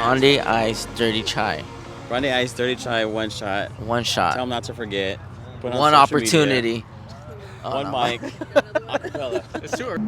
Grande Ice Dirty Chai. Grande Ice Dirty Chai, one shot. One shot. Tell them not to forget. Put on One social opportunity. Media. Oh, One no. mic. Acapella. It's too early.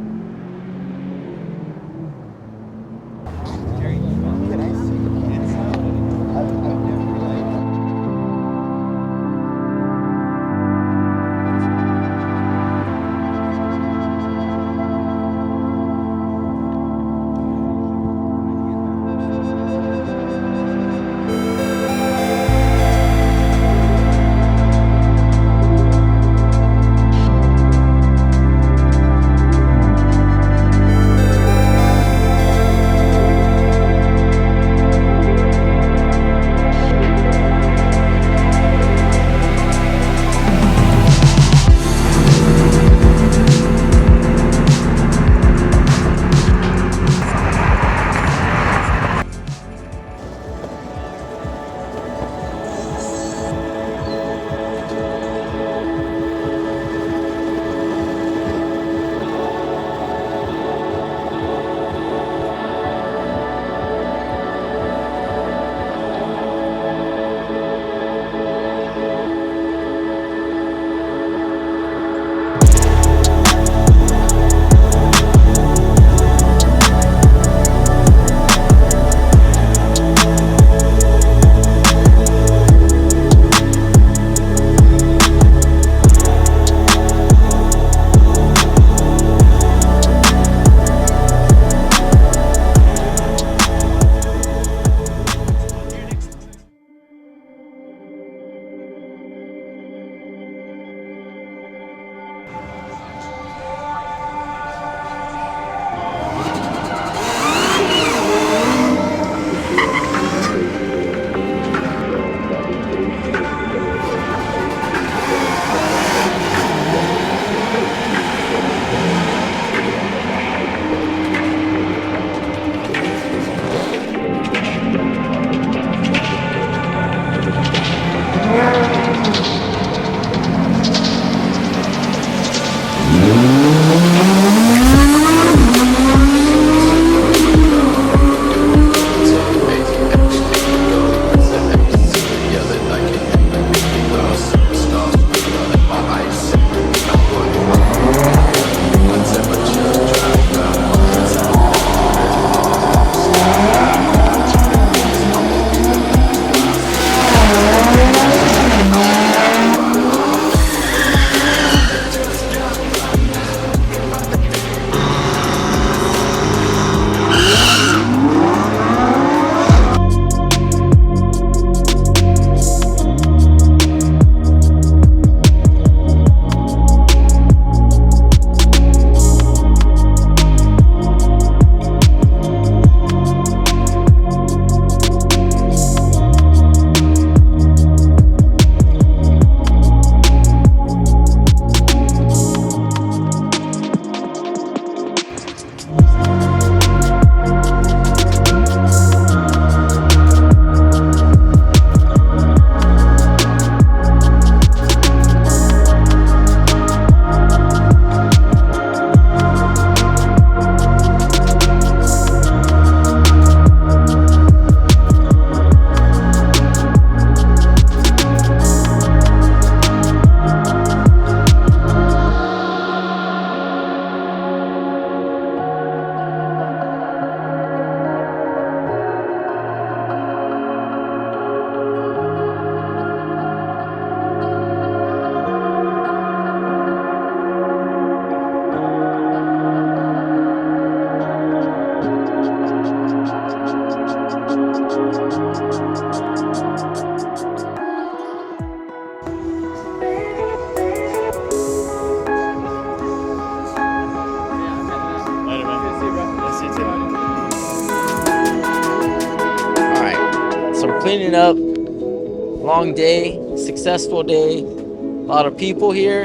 Cleaning up, long day, successful day, a lot of people here,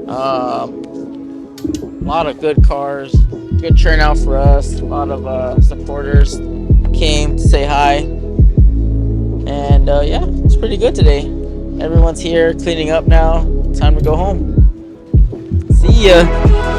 a lot of good cars, good turnout for us, a lot of supporters came to say hi, and yeah, it's pretty good today. Everyone's here cleaning up now, time to go home. See ya.